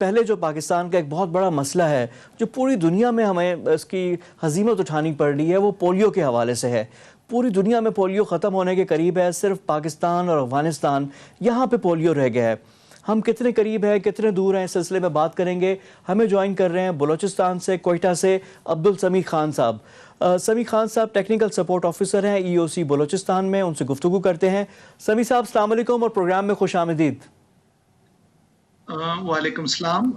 پہلے جو پاکستان کا ایک بہت بڑا مسئلہ ہے جو پوری دنیا میں ہمیں اس کی ہزیمت اٹھانی پڑ رہی ہے وہ پولیو کے حوالے سے ہے۔ پوری دنیا میں پولیو ختم ہونے کے قریب ہے، صرف پاکستان اور افغانستان یہاں پہ پولیو رہ گیا ہے۔ ہم کتنے قریب ہیں، کتنے دور ہیں، اس سلسلے میں بات کریں گے۔ ہمیں جوائن کر رہے ہیں بلوچستان سے، کوئٹہ سے عبدالسمیع خان صاحب۔ سمیع خان صاحب ٹیکنیکل سپورٹ آفیسر ہیں ای او سی بلوچستان میں، ان سے گفتگو کرتے ہیں۔ سمیع صاحب السلام علیکم اور پروگرام میں خوش آمدید۔ وعلیکم السلام۔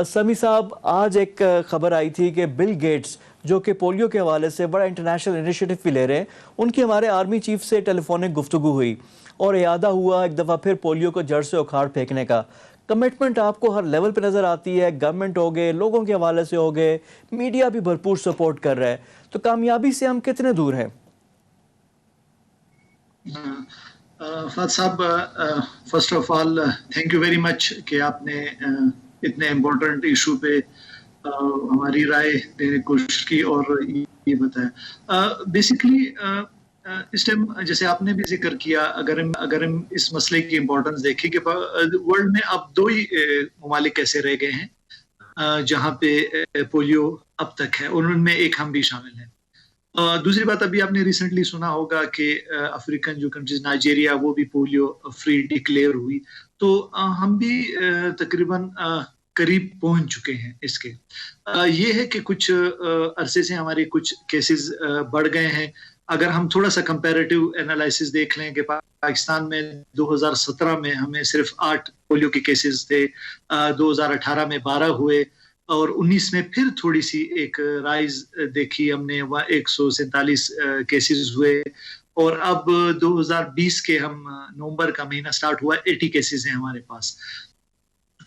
سمیع صاحب، آج ایک خبر آئی تھی کہ بل گیٹس جو کہ پولیو کے حوالے سے بڑا انٹرنیشنل انیشیٹو بھی لے رہے ہیں، ان کی ہمارے آرمی چیف سے ٹیلی فونک گفتگو ہوئی اور اعادہ ہوا ایک دفعہ پھر پولیو کو جڑ سے اکھاڑ پھینکنے کا۔ کمٹمنٹ آپ کو ہر لیول پہ نظر آتی ہے، گورنمنٹ ہو گئے، لوگوں کے حوالے سے ہو گئے، میڈیا بھی بھرپور سپورٹ کر رہا ہے، تو کامیابی سے ہم کتنے دور ہیں؟ فہد صاحب، first of all thank you very much کہ آپ نے اتنے امپورٹنٹ ایشو پہ ہماری رائے دینے کی کوشش کی اور یہ بتایا۔ بیسیکلی اس ٹائم جیسے آپ نے بھی ذکر کیا، اگر ہم اس مسئلے کی امپورٹنس دیکھیں کہ ورلڈ میں اب دو ہی ممالک ایسے رہ گئے ہیں جہاں پہ پولیو اب تک ہے، اور ان میں ایک ہم بھی شامل ہیں۔ دوسری بات، ابھی آپ نے ریسنٹلی سنا ہوگا کہ افریقن جو کنٹریز نائجیریا، وہ بھی پولیو فری ڈکلیئر ہوئی، تو ہم بھی تقریباً قریب پہنچ چکے ہیں اس کے۔ یہ ہے کہ کچھ عرصے سے ہمارے کچھ کیسز بڑھ گئے ہیں۔ اگر ہم تھوڑا سا کمپیریٹیو انالائسس دیکھ لیں کہ پاکستان میں 2017 میں ہمیں صرف 8 پولیو کے کیسز تھے، 2018 میں 12 ہوئے، اور 19 میں پھر تھوڑی سی ایک رائز دیکھی ہم نے، 147 کیسز ہوئے، اور اب 2020 کے ہم نومبر کا مہینہ سٹارٹ ہوا، 80 کیسز ہیں ہمارے پاس۔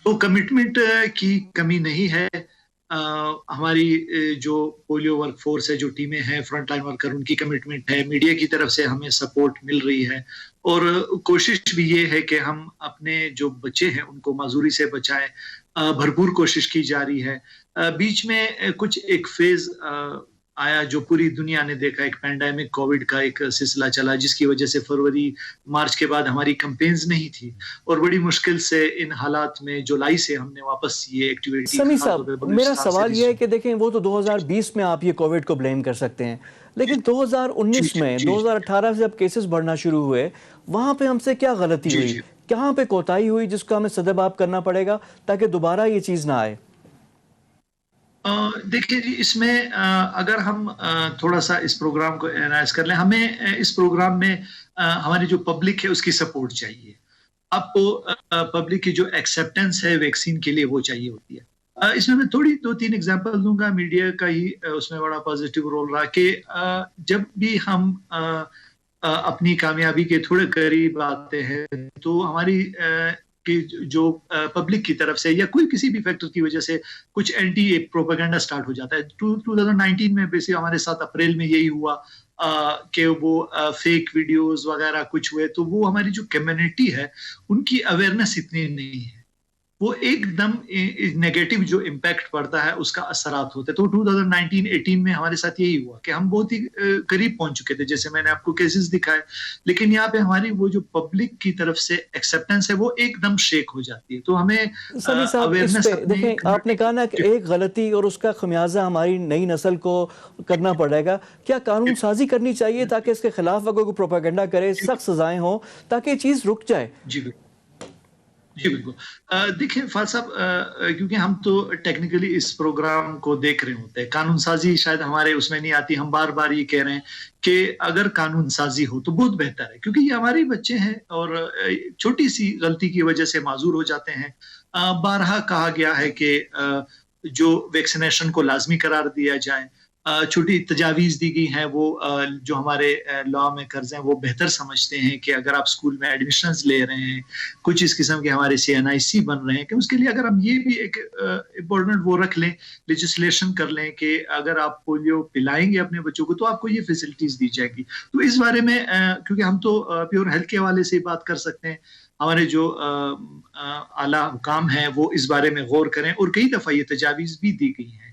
تو کمٹمنٹ کی کمی نہیں ہے۔ ہماری جو پولیو ورک فورس ہے، جو ٹیمیں ہیں، فرنٹ لائن ورکر، ان کی کمٹمنٹ ہے، میڈیا کی طرف سے ہمیں سپورٹ مل رہی ہے، اور کوشش بھی یہ ہے کہ ہم اپنے جو بچے ہیں ان کو معذوری سے بچائیں۔ بھرپور کوشش کی جا رہی ہے۔ بیچ میں کچھ ایک فیز آیا جو پوری دنیا نے دیکھا، ایک پینڈیمک کووڈ کا ایک سلسلہ چلا، جس کی وجہ سے فروری مارچ کے بعد ہماری کمپینز نہیں تھی، اور بڑی مشکل سے ان حالات میں جولائی سے ہم نے واپس یہ ایکٹیویٹی۔ سمیع صاحب، میرا سوال یہ ہے کہ دیکھیں، وہ تو 2020 میں آپ یہ کووڈ کو بلیم کر سکتے ہیں، لیکن 2019 میں 2018 سے جب کیسز بڑھنا شروع ہوئے، وہاں پہ ہم سے کیا غلطی ہوئی، کہاں پہ کوتاہی ہوئی جس کو ہمیں سدباب کرنا پڑے گا تاکہ دوبارہ یہ چیز نہ آئے؟ دیکھیں جی، اس میں اگر ہم تھوڑا سا اس پروگرام کو اینالائز کر لیں، ہمیں اس پروگرام میں ہماری جو پبلک ہے اس کی سپورٹ چاہیے۔ آپ کو پبلک کی جو ایکسیپٹنس ہے ویکسین کے لیے، وہ چاہیے ہوتی ہے۔ اس میں تھوڑی 2-3 ایگزامپل دوں گا۔ میڈیا کا ہی اس میں بڑا پازیٹیو رول رہا کہ جب بھی ہم اپنی کامیابی کے تھوڑے قریب آتے ہیں تو ہماری کہ جو پبلک کی طرف سے یا کوئی کسی بھی فیکٹر کی وجہ سے کچھ اینٹی ایک پروپیگنڈا سٹارٹ ہو جاتا ہے۔ 2019 میں بیسیکلی ہمارے ساتھ اپریل میں یہی ہوا کہ وہ فیک ویڈیوز وغیرہ کچھ ہوئے، تو وہ ہماری جو کمیونٹی ہے ان کی اویئرنیس اتنی نہیں ہے، وہ ایک دم نیگیٹو جو امپیکٹ پڑتا ہے اس کا اثرات ہوتے ہیں۔ تو 2019-18 میں ہمارے ساتھ یہی ہوا کہ ہم بہت ہی قریب پہنچ چکے تھے، جیسے میں نے آپ کو کیسز دکھائے، لیکن یہاں پہ ہماری وہ جو پبلک کی طرف سے ایکسیپٹنس ہے وہ ایک دم شیک ہو جاتی ہے۔ تو ہمیں سمیع صاحب، اس پہ دیکھیں، آپ نے کہا نا کہ ایک غلطی اور اس کا خمیازہ ہماری نئی نسل کو کرنا پڑے گا، کیا قانون سازی کرنی چاہیے تاکہ اس کے خلاف اگر کوئی پروپیگنڈا کرے سخت سزائیں ہوں تاکہ یہ چیز رک جائے؟ جی بالکل۔ دیکھیں فاضل صاحب، کیونکہ ہم تو ٹیکنیکلی اس پروگرام کو دیکھ رہے ہوتے ہیں، قانون سازی شاید ہمارے اس میں نہیں آتی۔ ہم بار بار یہ کہہ رہے ہیں کہ اگر قانون سازی ہو تو بہت بہتر ہے، کیونکہ یہ ہمارے بچے ہیں اور چھوٹی سی غلطی کی وجہ سے معذور ہو جاتے ہیں۔ بارہا کہا گیا ہے کہ جو ویکسینیشن کو لازمی قرار دیا جائے، چھوٹی تجاویز دی گئی ہیں، وہ جو ہمارے لا میں قرض ہیں وہ بہتر سمجھتے ہیں کہ اگر آپ اسکول میں ایڈمیشنز لے رہے ہیں، کچھ اس قسم کے ہمارے CNIC بن رہے ہیں، کہ اس کے لیے اگر ہم یہ بھی ایک امپورٹنٹ وہ رکھ لیں، لیجسلیشن کر لیں کہ اگر آپ پولیو پلائیں گے اپنے بچوں کو تو آپ کو یہ فیسلٹیز دی جائے گی۔ تو اس بارے میں کیونکہ ہم تو پیور ہیلتھ کے حوالے سے بات کر سکتے ہیں، ہمارے جو اعلیٰ حکام ہیں وہ اس بارے میں غور کریں، اور کئی دفعہ یہ تجاویز بھی دی گئی ہیں۔